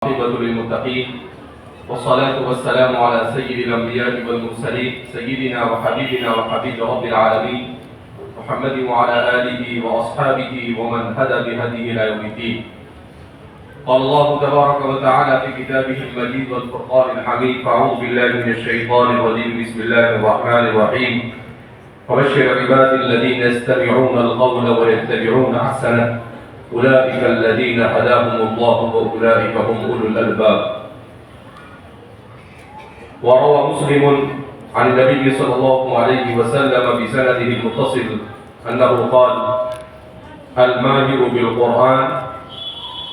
عاقبة للمتقين والصلاة والسلام على سيد الأنبياء والمرسلين سيدنا وحبيبنا وحبيب رب العالمين محمد وعلى آله وأصحابه ومن هدى بهديه إلى يوم الدين. قال الله تبارك وتعالى في كتابه المجيد والفرقان الحميد: فأعوذ بالله من الشيطان الرجيم، بسم الله الرحمن الرحيم. وبشر عبادي الذين يستمعون القول ويتبعون أحسنه أولئك الذين هداهم الله وأولئك هم أولو الألباب. وروى مسلم عن النبي صلى الله عليه وسلم بسنده المتصل أنه قال: الماهر بالقرآن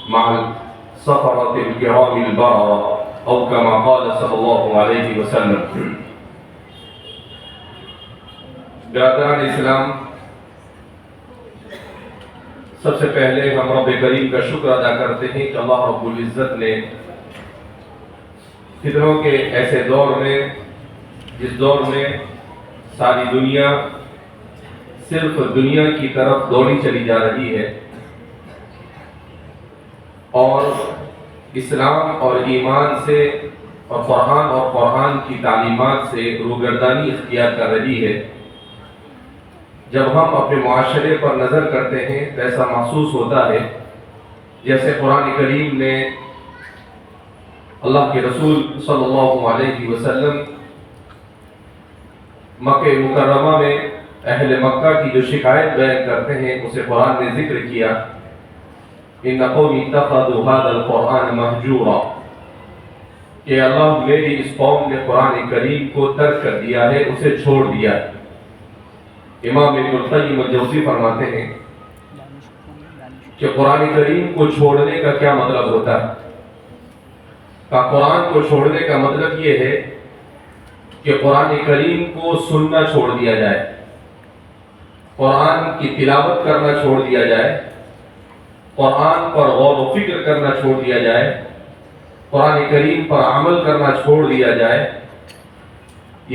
مع السفرة الكرام البررة، أو كما قال صلی اللہ علیہ وسلم. برادران اسلام، سب سے پہلے ہم رب کریم کا شکر ادا کرتے ہیں کہ اللہ رب العزت نے فتنوں کے ایسے دور میں، جس دور میں ساری دنیا صرف دنیا کی طرف دوڑی چلی جا رہی ہے اور اسلام اور ایمان سے اور قرآن کی تعلیمات سے روگردانی اختیار کر رہی ہے، جب ہم اپنے معاشرے پر نظر کرتے ہیں تو ایسا محسوس ہوتا ہے جیسے قرآن کریم نے اللہ کے رسول صلی اللہ علیہ وسلم مکہ مکرمہ میں اہل مکہ کی جو شکایت بیان کرتے ہیں اسے قرآن نے ذکر کیا: ان قوم اتخذوا هذا القرآن مہجورا، کہ اللہ میری اس قوم نے قرآن کریم کو ترک کر دیا ہے، اسے چھوڑ دیا ہے. امام ابن القیم الجوزی فرماتے ہیں کہ قرآن کریم کو چھوڑنے کا کیا مطلب ہوتا ہے؟ قرآن کو چھوڑنے کا مطلب یہ ہے کہ قرآن کریم کو سننا چھوڑ دیا جائے، قرآن کی تلاوت کرنا چھوڑ دیا جائے، قرآن پر غور و فکر کرنا چھوڑ دیا جائے، قرآن کریم پر عمل کرنا چھوڑ دیا جائے.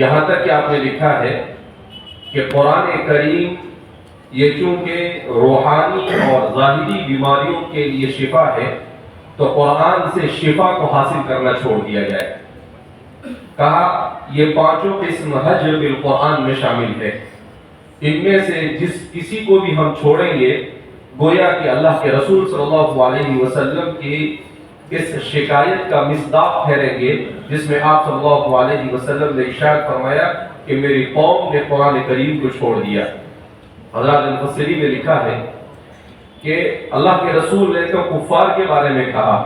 یہاں تک کہ آپ نے لکھا ہے کہ قرآن کریم یہ چونکہ روحانی اور ظاہری بیماریوں کے لیے شفا ہے تو قرآن سے شفا کو حاصل کرنا چھوڑ دیا جائے. کہا یہ پانچوں قسم حجر بالقرآن میں شامل ہے، ان میں سے جس کسی کو بھی ہم چھوڑیں گے گویا کہ اللہ کے رسول صلی اللہ علیہ وسلم کی اس شکایت کا مصداق ٹھہریں گے جس میں آپ صلی اللہ علیہ وسلم نے ارشاد فرمایا کہ میری قوم نے قرآن کریم کو چھوڑ دیا. حضرات مفسرین نے لکھا ہے کہ اللہ کے رسول نے تو کفار کے بارے میں کہا،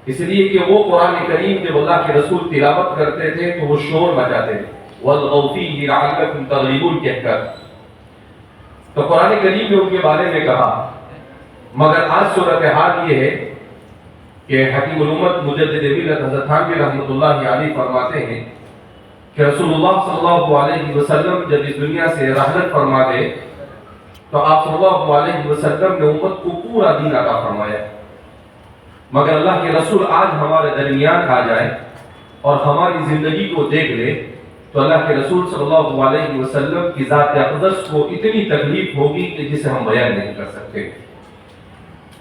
اس لیے کہ وہ قرآن کریم جب اللہ کے رسول تلاوت کرتے تھے تو وہ شور مچاتے تھے، وَالْغَوْ فِيهِ لَعَلَّكُمْ تَغْلِبُونَ کہہ کر. تو قرآن کریم نے ان کے بارے میں کہا. مگر آج صورتحال یہ ہے کہ حکیم الامت مجدد ملت حضرت تھانوی رحمۃ اللہ علیہ فرماتے ہیں کہ رسول اللہ صلی اللہ علیہ وسلم جب اس دنیا سے رحلت فرما گئے تو آپ صلی اللہ علیہ وسلم نے امت کو پورا دین عطا فرمایا. مگر اللہ کے رسول آج ہمارے درمیان آ جائے اور ہماری زندگی کو دیکھ لے تو اللہ کے رسول صلی اللہ علیہ وسلم کی ذات اقدس کو اتنی تکلیف ہوگی کہ جسے ہم بیان نہیں کر سکتے.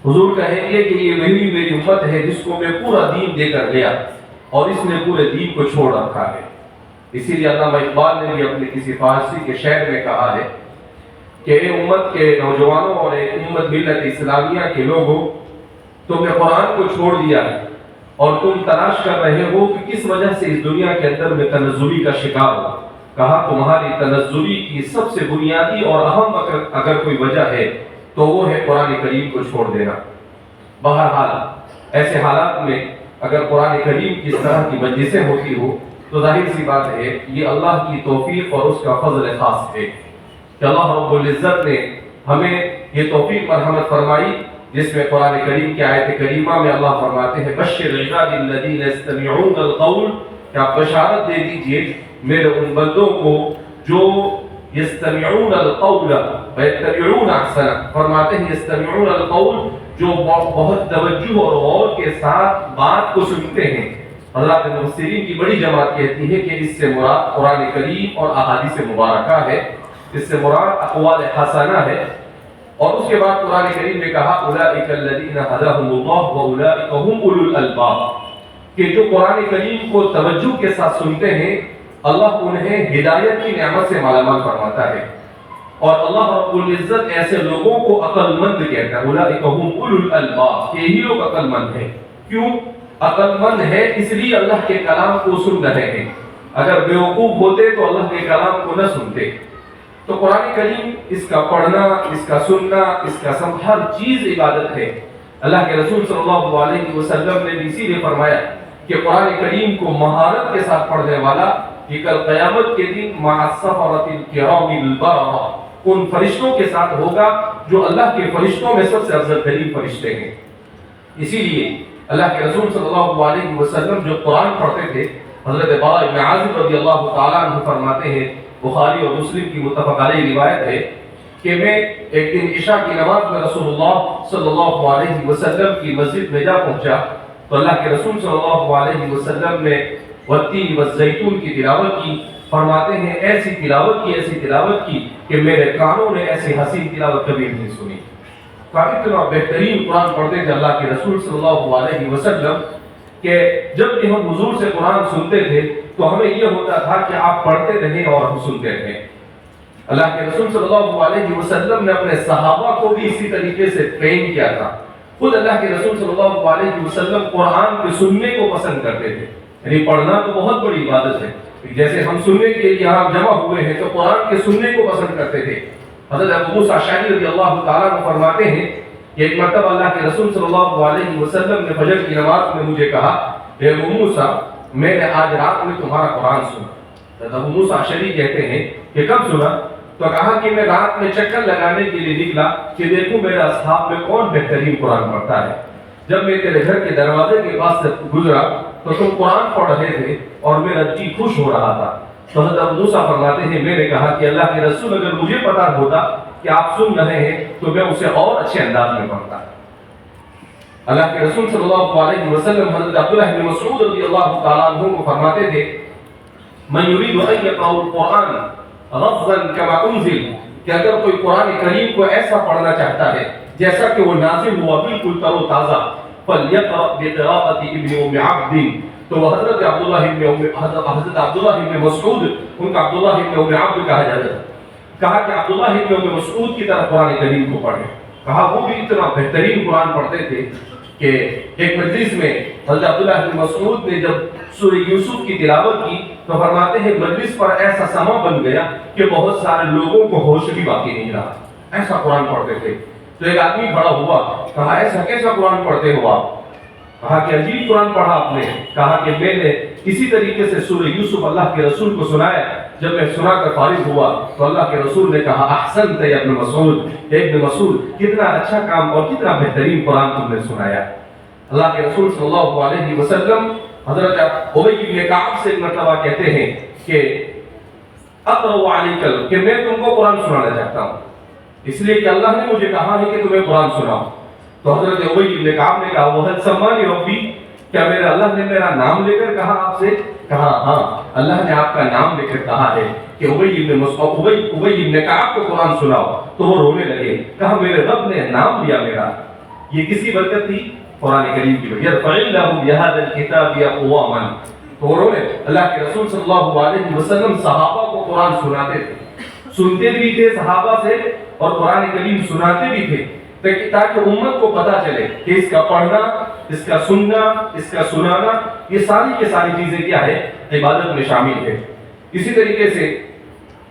حضور کہیں گے کہ یہ وہی میری امت ہے جس کو میں پورا دین دے کر گیا اور اس نے پورے دین کو چھوڑ رکھا ہے. اسی لیے علامہ اقبال نے بھی اپنے کسی فارسی کے شعر میں کہا ہے کہ اے امت کے نوجوانوں اور اے امت ملت اسلامیہ کے لوگوں، تم نے قرآن کو چھوڑ دیا ہے اور تم تلاش کر رہے ہو کہ کس وجہ سے اس دنیا کے اندر میں تنزلی کا شکار ہو. کہا تمہاری تنزلی کی سب سے بنیادی اور اہم اگر کوئی وجہ ہے تو وہ ہے قرآن کریم کو چھوڑ دینا. بہرحال ایسے حالات میں اگر قرآن کریم کی اس طرح کی مجلسیں ہوتی ہو تو ظاہر سی بات ہے یہ اللہ کی توفیق اور اس کا فضل خاص ہے کہ اللہ رب العزت نے ہمیں یہ توفیق مرحمت فرمائی جس میں قرآن کریم کی آیت کریمہ میں اللہ فرماتے ہیں: بشر عبادی الذین یستمعون القول، کہ آپ بشارت دے دیجئے میرے ان بندوں کو جو یستمعون القول ویتبعون احسنہ. فرماتے ہیں یستمعون القول، جو بہت توجہ اور غور کے ساتھ بات کو سنتے ہیں. حضرات مفسرین کی بڑی جماعت کہتی ہے کہ اس سے مراد قرآن کریم اور احادیث مبارکہ ہے، اس سے مراد اقوال حسنہ ہے. اور اس کے بعد قرآن کریم نے کہا اولئک الذین ھداھم اللہ واولئک ھم اولو الالباب، کہ جو قرآن کریم کو توجہ کے ساتھ سنتے ہیں اللہ انہیں ہدایت کی نعمت سے مالا مال فرماتا ہے، اور اللہ رب العزت ایسے لوگوں کو عقل مند کہتا ہے، اولئک ھم اولو الالباب، یہی لوگ عقل مند ہیں۔ کیوں عقل مند ہے؟ اس لیے اللہ کے کلام کو سن رہے ہیں، اگر بیوقوف ہوتے تو اللہ کے کلام کو نہ سنتے۔ تو قرآن کریم اس کا پڑھنا، اس کا سننا، اس کا سمجھ، ہر چیز عبادت ہے۔ اللہ کے رسول صلی اللہ علیہ وسلم نے بھی اسی لیے فرمایا کہ قرآن کریم کو مہارت کے ساتھ پڑھنے والا یہ کل قیامت کے دن مع السفرۃ الکرام البررہ ان فرشتوں کے ساتھ ہوگا جو اللہ کے فرشتوں میں سب سے افضل ترین فرشتے ہیں۔ اسی لیے اللہ کے رسول صلی اللہ علیہ وسلم جو قرآن پڑھتے تھے، حضرت براء بن عازب رضی اللہ تعالیٰ عنہ فرماتے ہیں، بخاری اور مسلم کی متفق علیہ روایت ہے کہ میں ایک دن عشاء کی نماز میں رسول اللہ صلی اللہ علیہ وسلم کی مسجد میں جا پہنچا تو اللہ کے رسول صلی اللہ علیہ وسلم نے والتین والزیتون کی تلاوت کی۔ فرماتے ہیں ایسی تلاوت کی کہ میرے کانوں نے ایسی حسین تلاوت کبھی نہیں سنی۔ اتنا بہترین قرآن پڑھتے تھے اللہ کے رسول صلی اللہ علیہ وسلم کہ جب بھی ہم حضور سے قرآن سنتے تھے تو ہمیں یہ ہوتا تھا کہ آپ پڑھتے رہیں اور ہم سنتے رہیں۔ اللہ کے رسول صلی اللہ علیہ وسلم نے اپنے صحابہ کو بھی اسی طریقے سے ٹرین کیا تھا۔ خود اللہ کے رسول صلی اللہ علیہ وسلم قرآن کے سننے کو پسند کرتے تھے، یعنی پڑھنا تو بہت بڑی عبادت ہے، جیسے ہم سننے کے لیے یہاں جمع ہوئے ہیں تو قرآن کے سننے کو پسند کرتے تھے۔ حضرت ابو موسیٰ اشعری رضی اللہ تعالیٰ عنہ فرماتے ہیں کہ ایک مرتبہ اللہ کے رسول صلی اللہ علیہ وسلم نے فجر کی نماز میں مجھے کہا، اے ابو موسیٰ میں نے آج رات میں تمہارا قرآن سنا۔ حضرت ابو موسیٰ اشعری کہتے ہیں کہ کب سنا؟ تو کہا کہ میں رات میں چکر لگانے کے لیے نکلا کہ دیکھوں میرے اصحاب میں کون بہترین قرآن پڑھتا ہے۔ جب میں تیرے گھر کے دروازے کے پاس سے گزرا تو تم قرآن پڑھ رہے تھے اور میرا جی خوش ہو رہا تھا۔ تو حضرت ابو موسیٰ فرماتے ہیں میں نے کہا کہ اللہ کے رسول اگر مجھے پتا ہوتا کہ آپ سن رہے ہیں تو میں اسے اور اچھے انداز میں پڑھتا۔ اللہ کے رسول صلی اللہ علیہ وسلم حضرت عبداللہ بن مسعود رضی اللہ تعالیٰ عنہ کو فرماتے تھے من یرید ان یقرأ القرآن غضا کما انزل، کہ اگر کوئی قرآن کریم کو ایسا پڑھنا چاہتا ہے جیسا کہ وہ نازل ہوا بالکل تر و تازہ، فلیقرأ بقراءۃ ابن ام عبد، تو وہ حضرت عبداللہ بن مسعود، ان کا عبداللہ بن ام عبد کہا جاتا ہے، کہا کہ عبداللہ بن ام مسعود کی طرح قرآن کریم کو پڑھیں۔ کہا وہ بھی اتنا بہترین قرآن پڑھتے تھے کہ ایک مجلس میں حضرت عبداللہ بن مسعود نے جب سورہ یوسف کی تلاوت کی تو فرماتے ہیں مجلس پر ایسا سما بن گیا کہ بہت سارے لوگوں کو ہوش بھی باقی نہیں رہا، ایسا قرآن پڑھتے تھے۔ تو ایک آدمی کھڑا ہوا، کہا ایسا کیسا قرآن پڑھتے ہو آپ؟ کہا کہ عجیب قرآن پڑھا آپ نے۔ کہا کہ میں نے اسی طریقے سے سورہ یوسف اللہ کے رسول کو سنایا، جب میں سنا کر فارغ ہوا تو اللہ کے رسول نے کہا احسنت یا ابن مسعود، اے ابن مسعود کتنا اچھا کام اور کتنا بہترین قرآن تم نے سنایا۔ اللہ کے رسول صلی اللہ علیہ وسلم حضرت ابی بن کعب سے ایک مرتبہ کہتے ہیں کہ اقرأ علیک، کہ میں تم کو قرآن سنانا چاہتا ہوں اس لیے کہ اللہ نے مجھے کہا ہے کہ تمہیں قرآن سناؤ۔ تو حضرت ابی بن کعب نے کہا وہل سمانی ربی، کیا میرے اللہ نے میرا نام لے کر کہا آپ سے؟ کہا ہاں اللہ نے آپ کا نام لے کر کہا ہے کہ ابی بن کعب کو قرآن سناؤ۔ تو وہ رونے لگے، کہا میرے رب نے نام لیا میرا۔ یہ کسی برکت تھی؟ قرآن کریم کی وجہ۔ فَإِنَّهُمْ بِهَذَا الْكِتَابِ أَقْوَامًا، تو رونے اللہ کے رسول صلی اللہ علیہ وسلم صحابہ کو قرآن سناتے تھے، سنتے بھی تھے صحابہ سے اور قرآن کریم سناتے بھی تھے تاکہ امت کو پتا چلے کہ اس کا پڑھنا، اس کا سننا، اس کا سنانا، یہ ساری کی ساری چیزیں کیا ہے؟ عبادت میں شامل ہے۔ اسی طریقے سے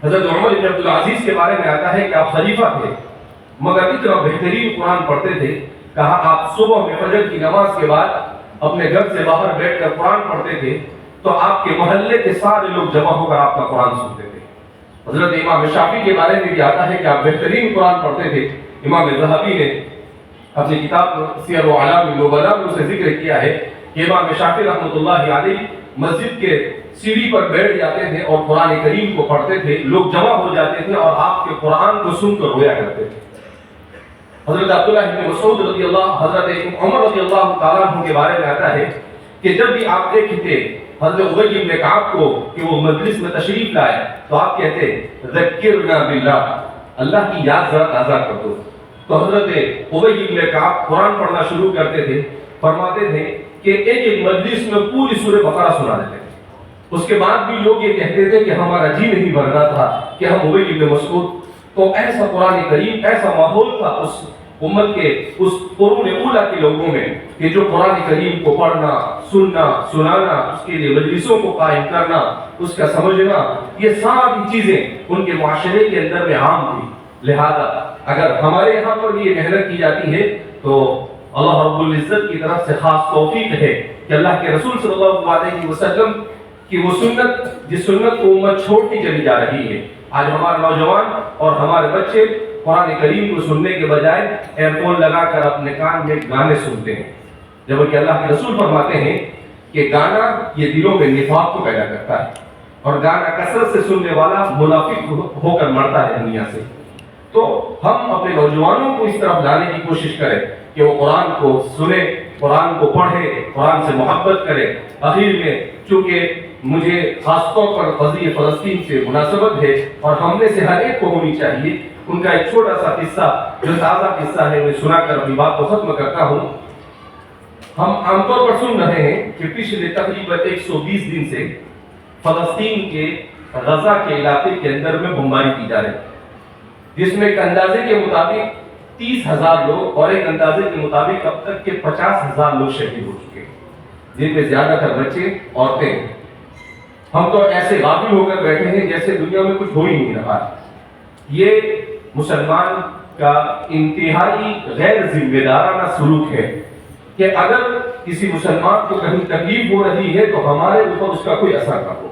حضرت عمر بن عبدالعزیز کے بارے میں آتا ہے کہ آپ خلیفہ تھے مگر اتنا بہترین قرآن پڑھتے تھے، کہا آپ صبح میں فجر کی نماز کے بعد اپنے گھر سے باہر بیٹھ کر قرآن پڑھتے تھے تو آپ کے محلے کے سارے لوگ جمع ہو کر آپ کا قرآن سنتے تھے۔ حضرت امام شافعی کے بارے میں بھی آتا ہے کہ آپ بہترین قرآن پڑھتے تھے۔ امام ذہبی نے اپنی کتاب سیر و اعلام النبلاء میں اسے ذکر کیا ہے کہ امام شافعی رحمۃ اللہ علیہ مسجد کے سیڑھی پر بیٹھ جاتے تھے اور قرآن کریم کو پڑھتے تھے، لوگ جمع ہو جاتے تھے اور آپ کے قرآن کو سن کر رویا کرتے تھے۔ حضرت عبداللہ بن مسعود رضی اللہ، حضرت عمر رضی اللہ تعالیٰ عنہ کے بارے میں آتا ہے کہ جب بھی آپ دیکھتے حضرت ابی بن کعب کو کہ وہ مجلس میں تشریف لائے تو آپ کہتے ذکرنا باللہ، اللہ کی یاد ذرا تازہ کر دو۔ تو حضرت ابی بن کعب قرآن پڑھنا شروع کرتے تھے، فرماتے تھے کہ ایک مجلس میں پوری سورہ بقرہ سنا دیتے تھے، اس کے بعد بھی لوگ یہ کہتے تھے کہ ہمارا جی نہیں بھر رہا تھا کہ ہم ابی بن مسعود. تو ایسا قرآن کریم، ایسا ماحول تھا اس امت کے، اس قرون اولیٰ کے لوگوں میں، کہ جو قرآن کریم کو پڑھنا، سننا، سنانا، اس کے لیے مجلسوں کو قائم کرنا، اس کا سمجھنا، یہ ساری چیزیں ان کے معاشرے کے اندر میں عام تھی. لہذا اگر ہمارے یہاں پر بھی یہ محنت کی جاتی ہے تو اللہ رب العزت کی طرف سے خاص توفیق ہے کہ اللہ کے رسول صلی اللہ علیہ وسلم کی وہ سنت، جس سنت کو امت چھوڑتی چلی جا رہی ہے. آج ہمارے نوجوان اور ہمارے بچے قرآن کریم کو سننے کے بجائے ایئر فون لگا کر اپنے کان میں گانے سنتے ہیں، جبکہ اللہ کے رسول فرماتے ہیں کہ گانا یہ دلوں میں نفاق کو پیدا کرتا ہے، اور گانا کثرت سے سننے والا منافق ہو کر مرتا ہے دنیا سے. تو ہم اپنے نوجوانوں کو اس طرف لانے کی کوشش کریں کہ وہ قرآن کو سنیں، قرآن کو پڑھیں، قرآن سے محبت کریں. آخر میں چونکہ مجھے خاص طور پر قضیہ فلسطین سے مناسبت ہے اور ہم میں سے ہر ایک کو ہونی چاہیے، ان کا ایک چھوٹا سا قصہ جو تازہ قصہ ہے میں سنا کر اپنی بات کو ختم کرتا ہوں. ہم عام طور پر سن رہے ہیں کہ پچھلے تقریباً 120 دن سے فلسطین کے غزہ کے علاقے کے اندر میں بمباری کی جا رہی ہے، جس میں ایک اندازے کے مطابق 30,000 لوگ اور ایک اندازے کے مطابق اب تک کے 50,000 لوگ شہید ہو چکے ہیں، جن میں زیادہ تر بچے، عورتیں ہیں. ہم تو ایسے غافل ہو کر بیٹھے ہیں جیسے دنیا میں کچھ ہو ہی نہیں رہا. یہ مسلمان کا انتہائی غیر ذمہ دارانہ سلوک ہے کہ اگر کسی مسلمان کو کہیں تکلیف ہو رہی ہے تو ہمارے اوپر اس کا کوئی اثر نہ ہو.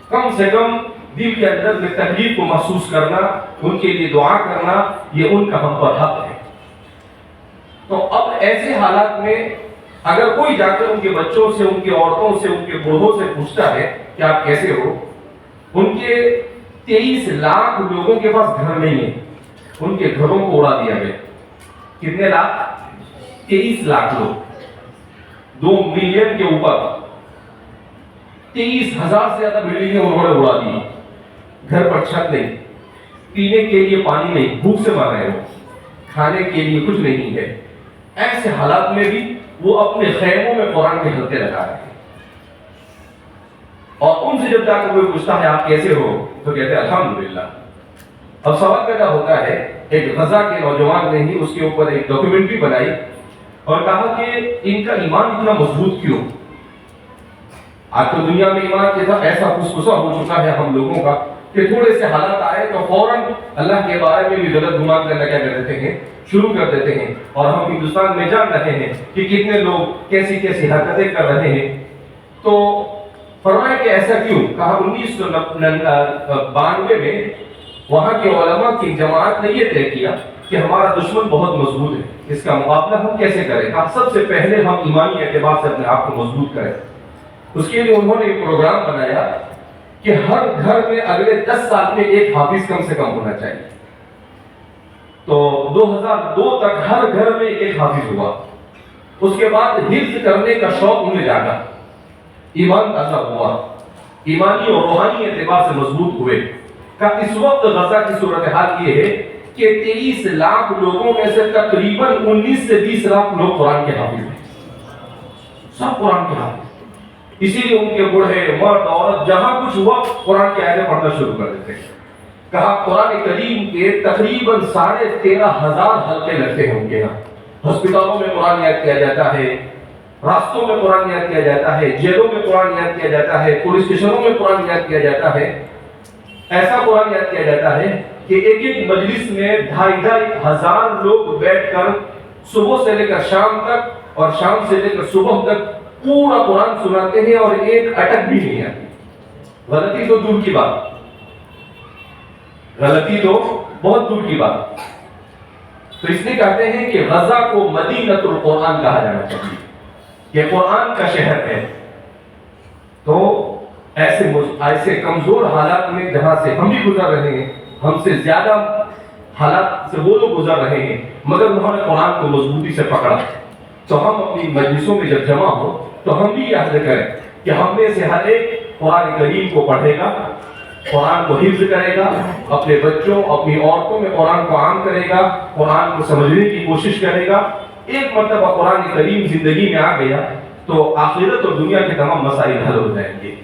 کم سے کم دل کے اندر میں تکلیف کو محسوس کرنا، ان کے لیے دعا کرنا، یہ ان کا ہم پر حق ہے. تو اب ایسے حالات میں اگر کوئی جا کر ان کے بچوں سے، ان کے عورتوں سے، ان کے بوڑھوں سے پوچھتا ہے کہ آپ کیسے ہو، ان کے 23 لاکھ لوگوں کے پاس گھر نہیں ہے، ان کے گھروں کو اڑا دیا گیا. کتنے لاکھ؟ 23 لاکھ لوگ، 2 ملین کے اوپر 23,000 سے زیادہ بلڈنگیں انہوں نے اڑا دی. گھر پر چھت نہیں، پینے کے لیے پانی نہیں، بھوک سے مر رہے ہو، کھانے کے لیے کچھ نہیں ہے. ایسے حالات میں بھی وہ اپنے خیموں میں قرآن کے حلقے لگا رہے ہیں، اور ان سے جب جا کر کوئی پوچھتا ہے آپ کیسے ہو تو کہتے ہیں الحمدللہ. اب سوال پیدا ہوتا ہے، ایک غزہ کے نوجوان نے ہی اس کے اوپر ایک ڈاکیومنٹری بنائی اور کہا کہ ان کا ایمان اتنا مضبوط کیوں؟ آج تو دنیا میں ایمان کے ساتھ ایسا خصوصہ ہو چکا ہے ہم لوگوں کا کہ تھوڑے سے حالات آئے تو فوراً اللہ کے بارے میں بھی غلط گمان کرنا کیا کر دیتے ہیں، شروع کر دیتے ہیں. اور ہم ہندوستان میں جان رہے ہیں کہ کتنے لوگ کیسی کیسی حرکتیں کر رہے ہیں. تو فرمایا کہ ایسا کیوں؟ کہا 1992 میں وہاں کے علماء کی جماعت نے یہ طے کیا کہ ہمارا دشمن بہت مضبوط ہے، اس کا مقابلہ ہم کیسے کریں؟ کہا سب سے پہلے ہم ایمانی اعتبار سے اپنے آپ کو مضبوط کریں. اس کے لیے انہوں نے ایک پروگرام بنایا کہ ہر گھر میں اگلے 10 سال میں ایک حافظ کم سے کم ہونا چاہیے. تو 2002 تک ہر گھر میں ایک حافظ ہوا. اس کے بعد حفظ کرنے کا شوق انہیں جاگا، ایمان تازہ ہوا، ایمانی اور روحانی اعتبار سے مضبوط ہوئے. کہ اس وقت غزہ کی صورتحال یہ ہے کہ 23 لاکھ لوگوں میں سے تقریباً 19 سے 20 لاکھ لوگ قرآن کے حافظ ہیں، سب قرآن کے حافظ. اسی لیے ان کے بوڑھے، مرد، عورت جہاں کچھ ہوا قرآن کی آیتیں پڑھنا شروع کر دیتے ہیں. کہا قرآن کریم کے تقریباً 13,500 حلقے لگتے ہیں ان کے یہاں. ہسپتالوں میں قرآن یاد کیا جاتا ہے، راستوں میں قرآن یاد کیا جاتا ہے، جیلوں میں قرآن یاد کیا جاتا ہے، پولیس اسٹیشنوں میں قرآن یاد کیا جاتا ہے. ایسا قرآن یاد کیا جاتا ہے کہ ایک ایک مجلس میں 2,500 لوگ بیٹھ کر صبح سے لے کر شام تک اور شام سے لے کر صبح تک پورا قرآن سناتے ہیں اور ایک اٹک بھی نہیں آتی. غلطی تو دور کی بات، غلطی تو بہت دور کی بات. تو اس لیے کہتے ہیں کہ غزہ کو مدینۃ القرآن کہا جانا چاہیے، یہ قرآن کا شہر ہے. تو ایسے کمزور حالات میں جہاں سے ہم بھی گزر رہے ہیں، ہم سے زیادہ حالات سے وہ لوگ گزر رہے ہیں، مگر انہوں نے قرآن کو مضبوطی سے پکڑا. تو ہم اپنی مجلسوں میں جب جمع ہو تو ہم بھی یاد کریں کہ ہم میں سے ہر ایک قرآن کریم کو پڑھے گا، قرآن کو حفظ کرے گا، اپنے بچوں اپنی عورتوں میں قرآن کو عام کرے گا، قرآن کو سمجھنے کی کوشش کرے گا، ایک مرتبہ قرآن کریم زندگی میں آ گیا تو آخرت اور دنیا کے تمام مسائل حل ہو جائیں گے۔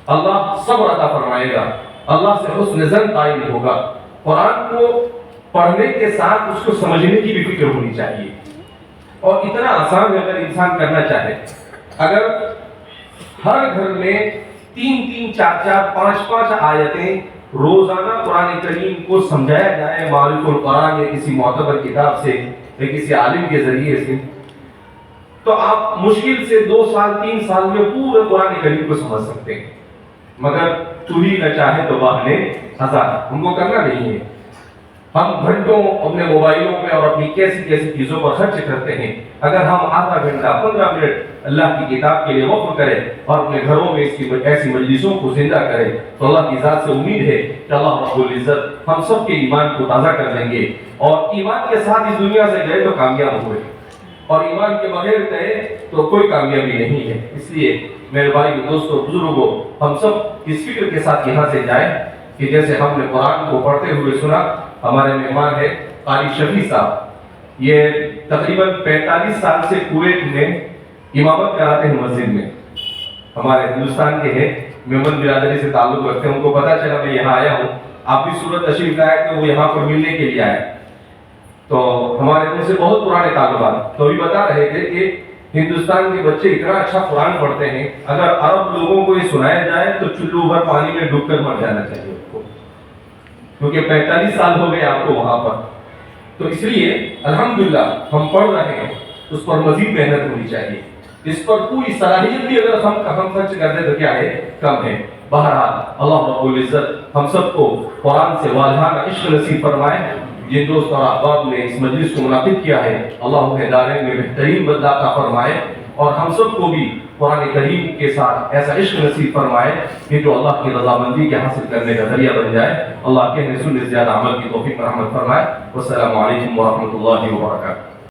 اللہ صبر عطا فرمائے گا، اللہ سے حسن ظن قائم ہوگا۔ قرآن کو پڑھنے کے ساتھ اس کو سمجھنے کی بھی فکر ہونی چاہیے، اور اتنا آسان ہے اگر انسان کرنا چاہے۔ اگر ہر گھر میں 3 4 5 آیتیں روزانہ قرآن کریم کو سمجھایا جائے معرف القرآن یا کسی معتبر کتاب سے یا کسی عالم کے ذریعے سے، تو آپ مشکل سے 2 سال 3 سال میں پورے قرآن کریم کو سمجھ سکتے ہیں۔ مگر چوری نہ چاہے تو بہانے ہزار، ہم کو کرنا نہیں ہے۔ ہم گھنٹوں اپنے موبائلوں پہ اور اپنی کیسی چیزوں پر خرچ کرتے ہیں۔ اگر ہم آدھا گھنٹہ 15 منٹ اللہ کی کتاب کے لیے وقف کریں اور اپنے گھروں میں اس کی ایسی مجلسوں کو زندہ کریں تو اللہ کی ذات سے امید ہے کہ اللہ رب العزت ہم سب کے ایمان کو تازہ کر دیں گے، اور ایمان کے ساتھ اس دنیا سے گئے تو کامیاب ہوئے، اور ایمان کے بغیر گئے تو کوئی کامیابی نہیں ہے۔ اس لیے میرے بھائی دوستوں بزرگوں، ہم سب اس فکر کے ساتھ یہاں سے جائیں کہ جیسے ہم نے قرآن کو پڑھتے ہوئے سنا۔ ہمارے مہمان ہے قاری شفیع صاحب، یہ تقریباً 45 سال سے کویت میں امامت کراتے ہیں مسجد میں، ہمارے ہندوستان کے ہیں، میمن برادری سے تعلق رکھتے ہیں۔ ان کو پتہ چلا میں یہاں آیا ہوں، آپ بھی صورت تشریف لائے کہ وہ یہاں پر ملنے کے لیے آئے، تو ہمارے ان سے بہت پرانے تعلقات۔ تو ابھی بتا رہے تھے کہ ہندوستان کے بچے اتنا اچھا قرآن پڑھتے ہیں، اگر عرب لوگوں کو یہ سنایا جائے تو چلو بھر پانی میں ڈوب کر مر جانا چاہیے ان کو، کیونکہ 45 سال ہو گئے آپ کو وہاں پر۔ تو اس لیے الحمدللہ ہم پڑھ رہے ہیں، اس پر مزید محنت ہونی چاہیے، اس پر پوری صلاحیت بھی اگر ہم خرچ کر دیں تو کیا ہے، کم ہے۔ بہرحال اللہ رب العزت ہم سب کو قرآن سے واجہانہ عشق نصیب فرمائے۔ جن دوست اور احباب نے اس مجلس کو منعقد کیا ہے اللہ انہیں دارین میں بہترین بدلہ عطا فرمائے، اور ہم سب کو بھی قرآن کریم کے ساتھ ایسا عشق نصیب فرمائے کہ جو اللہ کی رضامندی کے حاصل کرنے کا ذریعہ بن جائے۔ اللہ کہنے سننے سے زیادہ عمل کی توفیق رحمت فرمائے۔ والسلام علیکم ورحمۃ اللہ وبرکاتہ۔